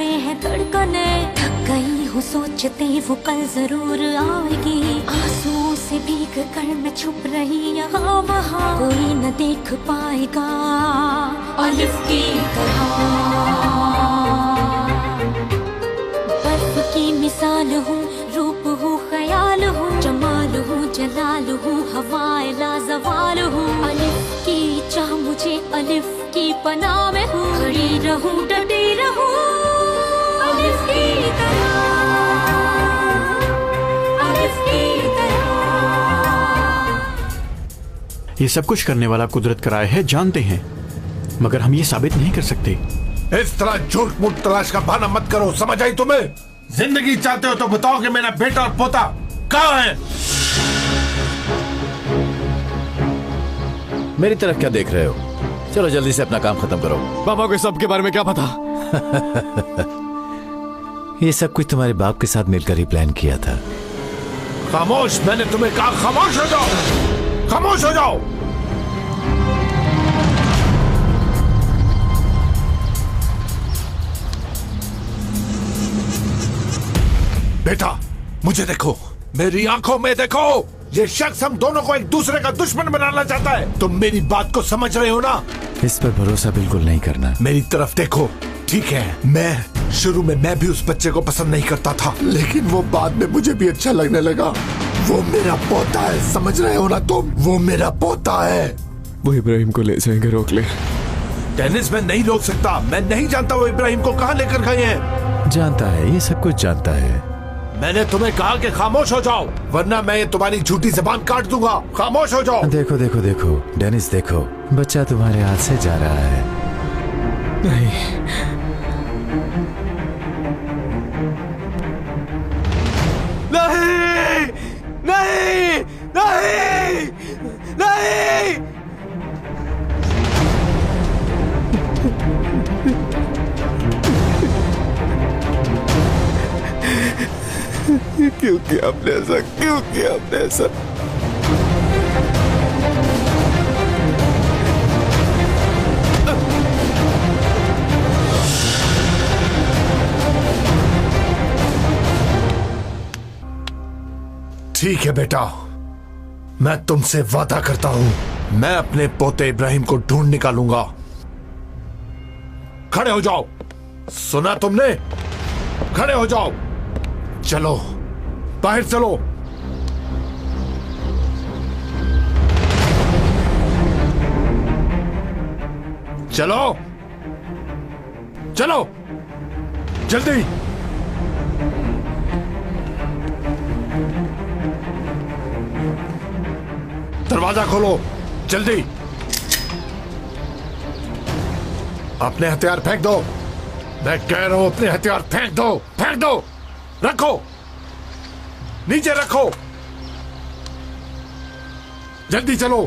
में है धड़कने, थक गई हूँ सोचते वो कल जरूर आएगी। आंसुओं से भीग कर मैं छुप रही यहाँ वहाँ, कोई न देख पाएगा अलिफ की तरह। बर्फ की मिसाल हूँ, रूप हूँ, ख्याल हूँ, जमाल हूँ, जलाल हूँ, हवाए लाजवाल हूँ। अलिफ की चाह मुझे अलिफ की पनाह में हूँ, खड़ी रहूँ डटी रहूँ अलिफ की तरह, अलिफ की तरह। ये सब कुछ करने वाला कुदरत का राय है, जानते हैं, मगर हम ये साबित नहीं कर सकते। इस तरह झूठ मूठ तलाश का बहाना मत करो, समझ आई तुम्हें? जिंदगी चाहते हो तो बताओ कि मेरा बेटा और पोता कहाँ है? मेरी तरफ क्या देख रहे हो? चलो जल्दी से अपना काम खत्म करो। पापा को सबके बारे में क्या पता? ये सब कुछ तुम्हारे बाप के साथ मिलकर ही प्लान किया था। खामोश, मैंने तुम्हें कहा खामोश हो जाओ, खामोश हो जाओ। बेटा मुझे देखो, मेरी आंखों में देखो। ये शख्स हम दोनों को एक दूसरे का दुश्मन बनाना चाहता है। तुम मेरी बात को समझ रहे हो ना? इस पर भरोसा बिल्कुल नहीं करना। मेरी तरफ देखो, ठीक है? मैं शुरू में मैं भी उस बच्चे को पसंद नहीं करता था, लेकिन वो बाद में मुझे भी अच्छा लगने लगा। वो मेरा पोता है, समझ रहे हो ना तुम? वो मेरा पोता है। वो इब्राहिम को ले जाएंगे, रोक ले। टेनिस में नहीं रोक सकता। मैं नहीं जानता वो इब्राहिम को कहाँ लेकर गए हैं। जानता है, ये सब कुछ जानता है। मैंने तुम्हें कहा कि खामोश हो जाओ, वरना मैं ये तुम्हारी झूठी जबान काट दूंगा। खामोश हो जाओ। देखो देखो देखो डेनिस, देखो बच्चा तुम्हारे हाथ से जा रहा है। नहीं, नहीं, नहीं, नहीं, नहीं। क्यों किया आपने ऐसा? क्यों किया आपने ऐसा? ठीक है बेटा, मैं तुमसे वादा करता हूं, मैं अपने पोते इब्राहिम को ढूंढ निकालूंगा। खड़े हो जाओ। सुना तुमने? खड़े हो जाओ। चलो बाहर चलो। चलो चलो जल्दी। दरवाजा खोलो जल्दी। अपने हथियार फेंक दो। मैं कह रहा हूं अपने हथियार फेंक दो, फेंक दो। रखो, नीचे रखो। जल्दी चलो।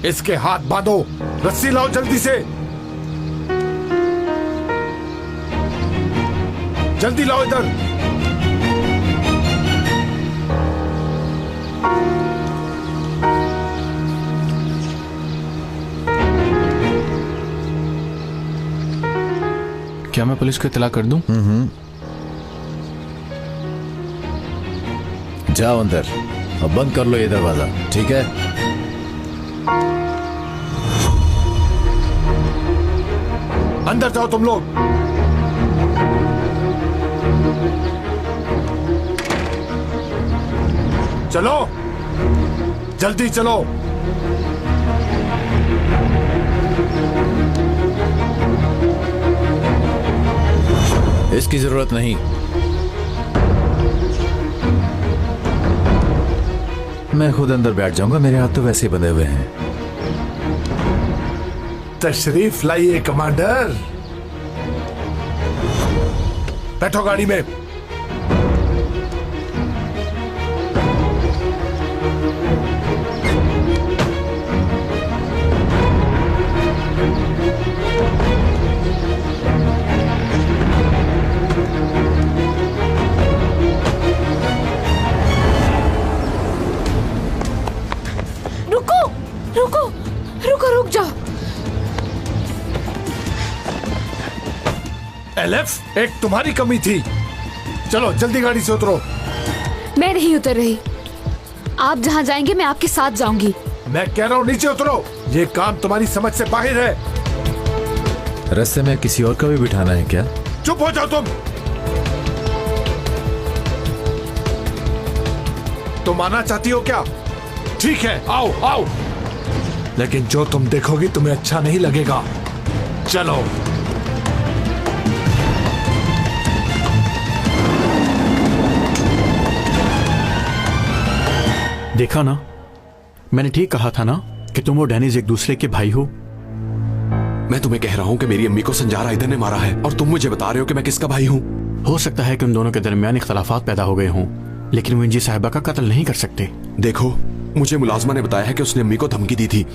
इसके हाथ बांधो, रस्सी लाओ जल्दी से। जल्दी लाओ इधर। क्या मैं पुलिस को इत्तला कर दूं? जाओ अंदर और बंद कर लो ये दरवाजा, ठीक है? अंदर जाओ तुम लोग। चलो जल्दी चलो। इसकी जरूरत नहीं। मैं खुद अंदर बैठ जाऊंगा, मेरे हाथ तो वैसे ही बंधे हुए हैं। तशरीफ लाइए कमांडर। बैठो गाड़ी में। एलेफ, एक तुम्हारी कमी थी। चलो जल्दी गाड़ी से उतरो। मैं नहीं उतर रही। आप जहाँ जाएंगे मैं आपके साथ जाऊंगी। मैं कह रहा हूँ नीचे उतरो। ये काम तुम्हारी समझ से बाहर है। रास्ते में किसी और को भी बिठाना है क्या? चुप हो जाओ तुम आना चाहती हो क्या? ठीक है, आओ आओ, लेकिन जो तुम देखोगी तुम्हें अच्छा नहीं लगेगा। चलो। देखा ना, मैंने ठीक कहा था ना कि तुम और डेनिस एक दूसरे के भाई हो। मैं तुम्हें कह रहा हूँ कि मेरी अम्मी को संजार आइदर ने मारा है और तुम मुझे बता रहे हो कि मैं किसका भाई हूँ। हो सकता है कि उन दोनों के दरमियान इख्तलाफात पैदा हो गए हों, लेकिन वो इंजी साहिबा का कत्ल नहीं कर सकते। देखो, मुझे मुलाजमा ने बताया है कि उसने अम्मी को धमकी दी थी।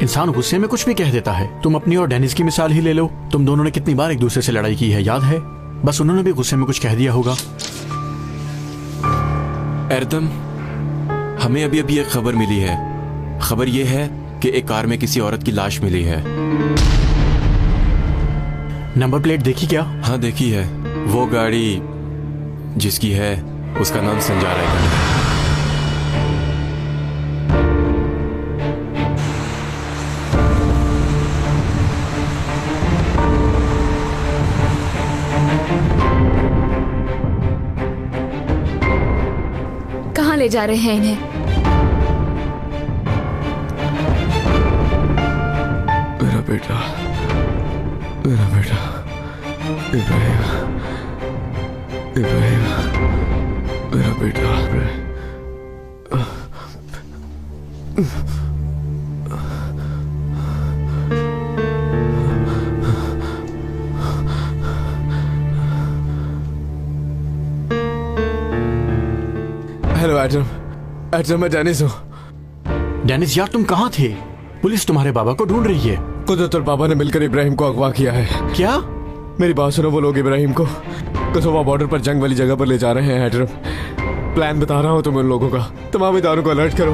इंसान गुस्से में कुछ भी कह देता है। तुम अपनी और डेनिस की मिसाल ही ले लो। तुम दोनों ने कितनी बार एक दूसरे से लड़ाई की है, याद है? बस उन्होंने भी गुस्से में कुछ कह दिया होगा। एरदम, हमें अभी अभी एक खबर मिली है। खबर यह है कि एक कार में किसी औरत की लाश मिली है। नंबर प्लेट देखी क्या? हाँ देखी है। वो गाड़ी जिसकी है उसका नाम संजार आइदर है। कहाँ ले जा रहे हैं इन्हें? मेरा बेटा इब्राहिम, मेरा बेटा। हेलो एडम, मैं डेनिस हूँ। डेनिस यार, तुम कहाँ थे? पुलिस तुम्हारे बाबा को ढूंढ रही है। कुदरत और बाबा ने मिलकर इब्राहिम को अगवा किया है। क्या? मेरी बात सुनो, वो लोग इब्राहिम को कसोवा बॉर्डर पर जंग वाली जगह पर ले जा रहे हैं। एडम, प्लान बता रहा हूँ तुम उन लोगों का। तमाम इदारों को अलर्ट करो।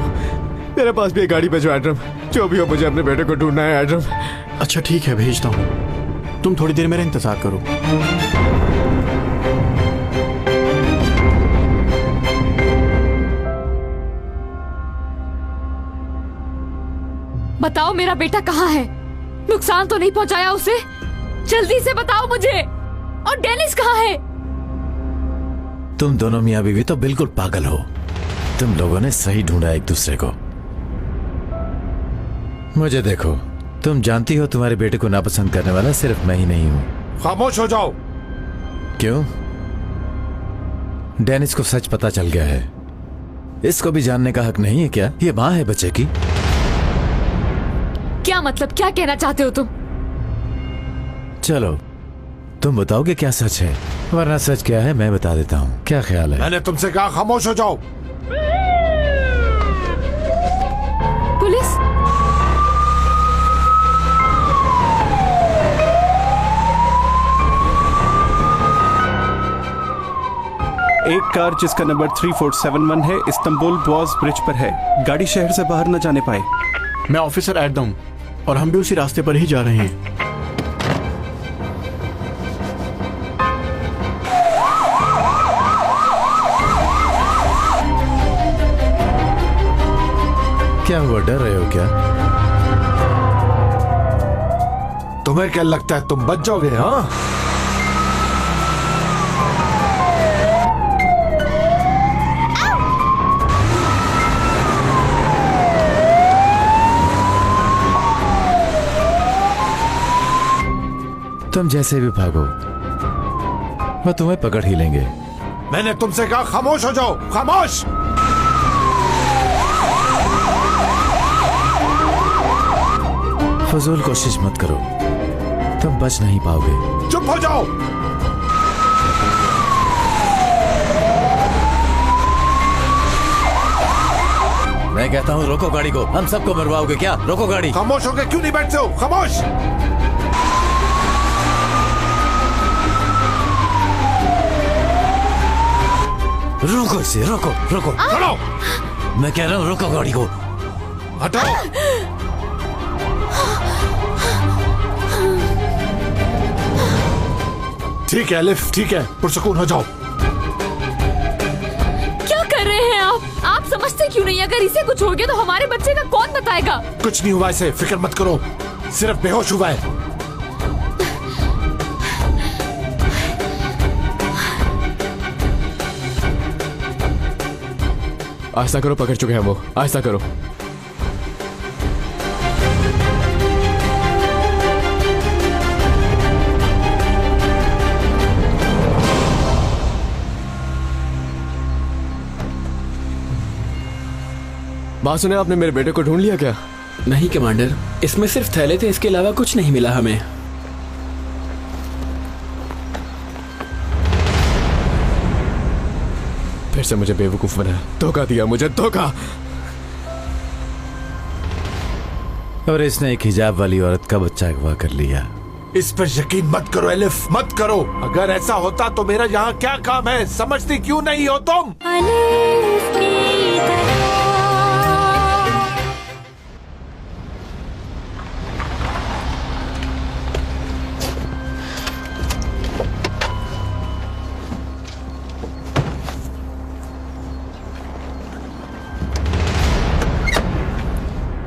मेरे पास भी एक गाड़ी भेजो एडम। जो भी हो, मुझे अपने बेटे को ढूंढना है एडम। अच्छा ठीक है, भेजता हूँ। तुम थोड़ी देर मेरा इंतजार करो। बताओ मेरा बेटा कहाँ है? नुकसान तो नहीं पहुंचाया उसे? जल्दी से बताओ मुझे। और डेनिस कहाँ है? तुम दोनों मियाँ बीवी तो बिल्कुल पागल हो। तुम लोगों ने सही ढूंढा एक दूसरे को। मुझे देखो, तुम जानती हो तुम्हारे बेटे को नापसंद करने वाला सिर्फ मैं ही नहीं हूं। खामोश हो जाओ। क्यों? डेनिस को सच पता चल गया है। इसको भी जानने का हक नहीं है क्या? ये माँ है बच्चे की। क्या मतलब? क्या कहना चाहते हो तुम? चलो तुम बताओगे क्या सच है, वरना सच क्या है मैं बता देता हूँ। क्या ख्याल है? मैंने तुमसे कहा खामोश हो जाओ। पुलिस? एक कार जिसका नंबर 3471 है इस्तांबुल बॉज ब्रिज पर है। गाड़ी शहर से बाहर न जाने पाए। मैं ऑफिसर एडम और हम भी उसी रास्ते पर ही जा रहे हैं। क्या हुआ, डर रहे हो क्या? तुम्हें क्या लगता है तुम बच जाओगे? हाँ, तुम जैसे भी भागो वो तुम्हें पकड़ ही लेंगे। मैंने तुमसे कहा खामोश हो जाओ। खामोश। फजूल कोशिश मत करो, तुम बच नहीं पाओगे। चुप हो जाओ। मैं कहता हूँ रोको गाड़ी को, हम सबको मरवाओगे क्या? रोको गाड़ी। खामोश होकर क्यों नहीं बैठते हो? खामोश। रोको इसे, रोको रोको। हटाओ। मैं कह रहा हूँ रोको गाड़ी को। हटाओ। ठीक है एलिफ, ठीक है, पुरसुकून हो जाओ। क्या कर रहे हैं आप समझते क्यों नहीं? अगर इसे कुछ हो गया तो हमारे बच्चे का कौन बताएगा? कुछ नहीं हुआ इसे, फिक्र मत करो, सिर्फ बेहोश हुआ है। आहिस्ता करो, पकड़ चुके हैं वो, आहिस्ता करो। बात सुने, आपने मेरे बेटे को ढूंढ लिया क्या? नहीं कमांडर, इसमें सिर्फ थैले थे, इसके अलावा कुछ नहीं मिला हमें। फिर से मुझे बेवकूफ बनाया, धोखा दिया मुझे, धोखा। और इसने एक हिजाब वाली औरत का बच्चा अगवा कर लिया। इस पर यकीन मत करो एलिफ, मत करो। अगर ऐसा होता तो मेरा यहाँ क्या काम है? समझती क्यों नहीं हो तुम? अलिफ की तरह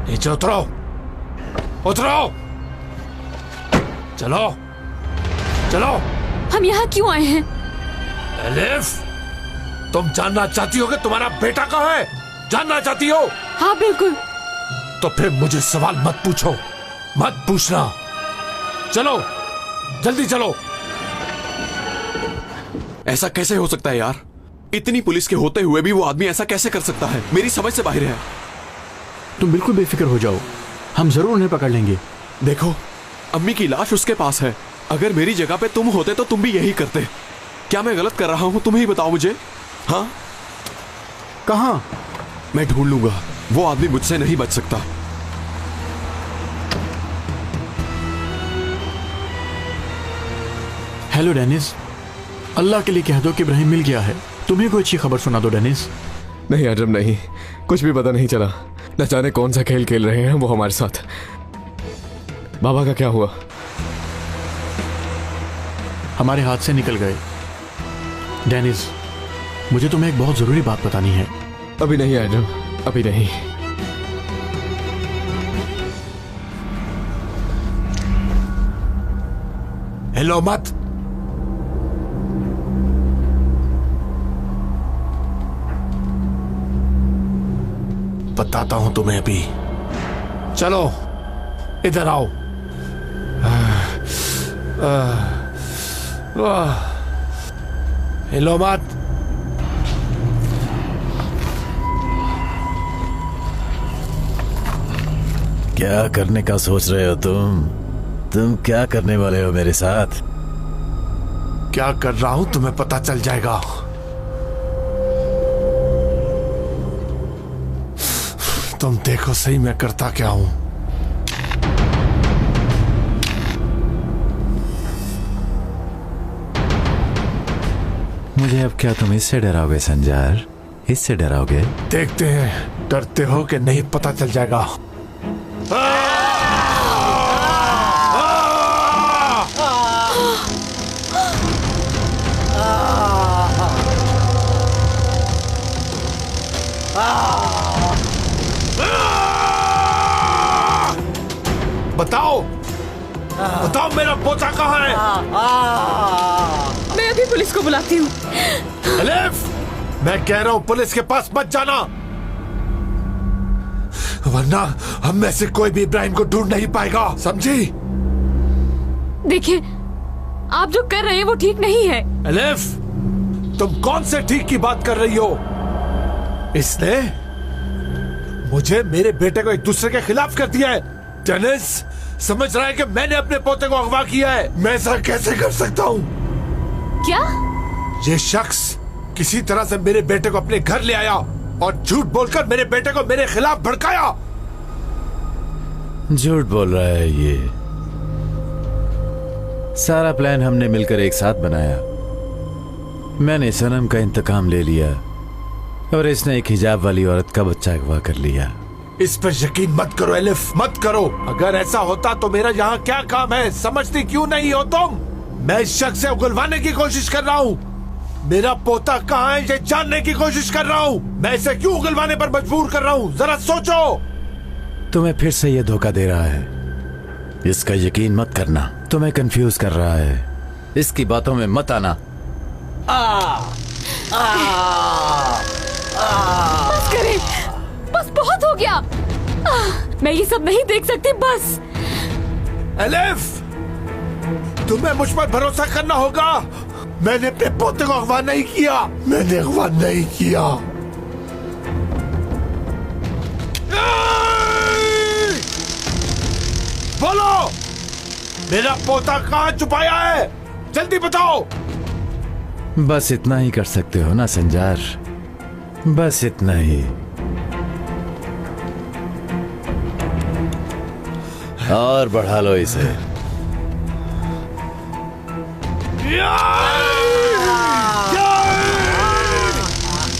नीचे उतरो, उतरो, चलो चलो। हम यहाँ क्यों आए हैं? एलिफ, तुम जानना चाहती हो कि तुम्हारा बेटा कहाँ है? जानना चाहती हो? हाँ बिल्कुल। तो फिर मुझे सवाल मत पूछो, मत पूछना। चलो जल्दी चलो। ऐसा कैसे हो सकता है यार? इतनी पुलिस के होते हुए भी वो आदमी ऐसा कैसे कर सकता है? मेरी समझ से बाहर है। तुम बिल्कुल बेफिक्र हो जाओ, हम जरूर उन्हें पकड़ लेंगे। देखो, अम्मी की लाश उसके पास है। अगर मेरी जगह पे तुम होते तो तुम भी यही करते। क्या मैं गलत कर रहा हूं? तुम ही बताओ मुझे। हाँ, कहां? मैं ढूंढ लूंगा, वो आदमी मुझसे नहीं बच सकता। हेलो डेनिस, अल्लाह के लिए कह दो कि इब्राहिम मिल गया है। तुम्हें कोई अच्छी खबर सुना दो डेनिस। नहीं आजम, नहीं, कुछ भी पता नहीं चला। न जाने कौन सा खेल खेल रहे हैं वो हमारे साथ। बाबा का क्या हुआ? हमारे हाथ से निकल गए। डेनिस, मुझे तुम्हें एक बहुत जरूरी बात बतानी है। अभी नहीं आजम, अभी नहीं। हिलो मत। बताता हूं तुम्हें अभी। चलो इधर आओ। हिलो मत। क्या करने का सोच रहे हो तुम क्या करने वाले हो मेरे साथ? क्या कर रहा हूं तुम्हें पता चल जाएगा। तुम देखो सही मैं करता क्या हूं। मुझे अब क्या तुम इससे डराओगे संजार? इससे डराओगे? देखते हैं डरते हो कि नहीं, पता चल जाएगा। बताओ बताओ मेरा पोता कहाँ है? मैं अभी पुलिस को बुलाती हूँ। एलिफ, मैं कह रहा हूं पुलिस के पास मत जाना, वरना हम में से कोई भी इब्राहिम को ढूंढ नहीं पाएगा, समझी? देखिए, आप जो कर रहे हैं वो ठीक नहीं है। एलिफ, तुम कौन से ठीक की बात कर रही हो? इसने मुझे मेरे बेटे को एक दूसरे के खिलाफ कर दिया है। डेनिस समझ रहा है कि मैंने अपने पोते को अगवा किया है। मैं ऐसा कैसे कर सकता हूँ? क्या? ये शख्स किसी तरह से मेरे बेटे को अपने घर ले आया और झूठ बोलकर मेरे बेटे को मेरे खिलाफ भड़काया। झूठ बोल रहा है ये। सारा प्लान हमने मिलकर एक साथ बनाया। मैंने सनम का इंतकाम ले लिया और इसने एक हिजाब वाली औरत का बच्चा अगवा कर लिया। इस पर यकीन मत करो एलिफ, मत करो। अगर ऐसा होता तो मेरा यहाँ क्या काम है? समझती क्यों नहीं हो तुम? मैं इस शख्स से उगलवाने की कोशिश कर रहा हूँ। मेरा पोता कहाँ है ये जानने की कोशिश कर रहा हूँ। मैं इसे क्यों उगलवाने पर मजबूर कर रहा हूँ, जरा सोचो। तुम्हें फिर से ये धोखा दे रहा है। इसका यकीन मत करना, तुम्हें कंफ्यूज कर रहा है। इसकी बातों में मत आना। बस करें, बस बहुत हो गया। मैं ये सब नहीं देख सकती, बस। एलिफ, तुम्हें मुझ पर भरोसा करना होगा। मैंने अपने पोते को अगवा नहीं किया, मैंने अगवा नहीं किया। बोलो, मेरा पोता कहाँ छुपाया है? जल्दी बताओ। बस इतना ही कर सकते हो ना संजार, बस इतना ही। और बढ़ा लो इसे।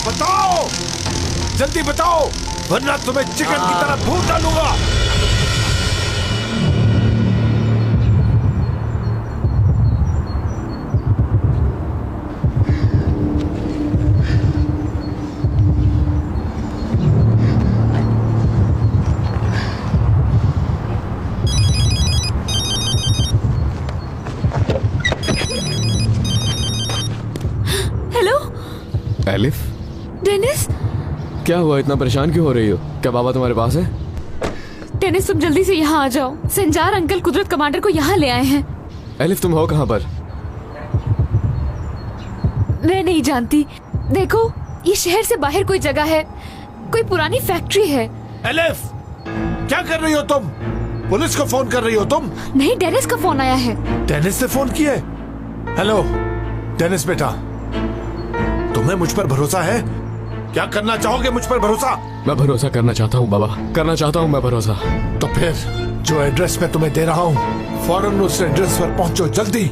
बताओ, जल्दी बताओ, वरना तुम्हें चिकन की तरह भून डालूंगा। एलिफ, डेनिस, क्या हुआ? इतना परेशान क्यों हो रही हो? क्या बाबा तुम्हारे पास है? डेनिस, तुम जल्दी से यहाँ आ जाओ। संजार अंकल कुदरत कमांडर को यहाँ ले आए हैं। एलिफ, तुम हो कहाँ पर? मैं नहीं जानती। देखो, ये शहर से बाहर कोई जगह है, कोई पुरानी फैक्ट्री है। एलिफ, क्या कर रही हो तुम? पुलिस को फोन कर रही हो तुम? नहीं, डेनिस का फोन आया है। डेनिस से फोन किए? हेलो डेनिस बेटा, तुम्हें मुझ पर भरोसा है? क्या करना चाहोगे मुझ पर भरोसा? मैं भरोसा करना चाहता हूँ बाबा, करना चाहता हूँ मैं भरोसा। तो फिर जो एड्रेस मैं तुम्हें दे रहा हूँ, फौरन उस एड्रेस पर पहुंचो, जल्दी।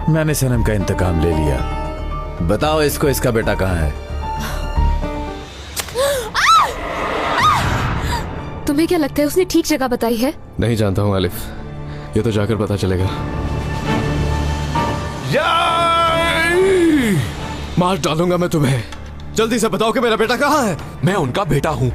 मैंने सनम का इंतकाम ले लिया। बताओ इसको इसका बेटा कहाँ है? तुम्हें क्या लगता है उसने ठीक जगह बताई है? नहीं जानता हूँ एलिफ, ये तो जाकर पता चलेगा। मार डालूंगा मैं तुम्हें। जल्दी से बताओ कि मेरा बेटा कहाँ है। मैं उनका बेटा हूँ।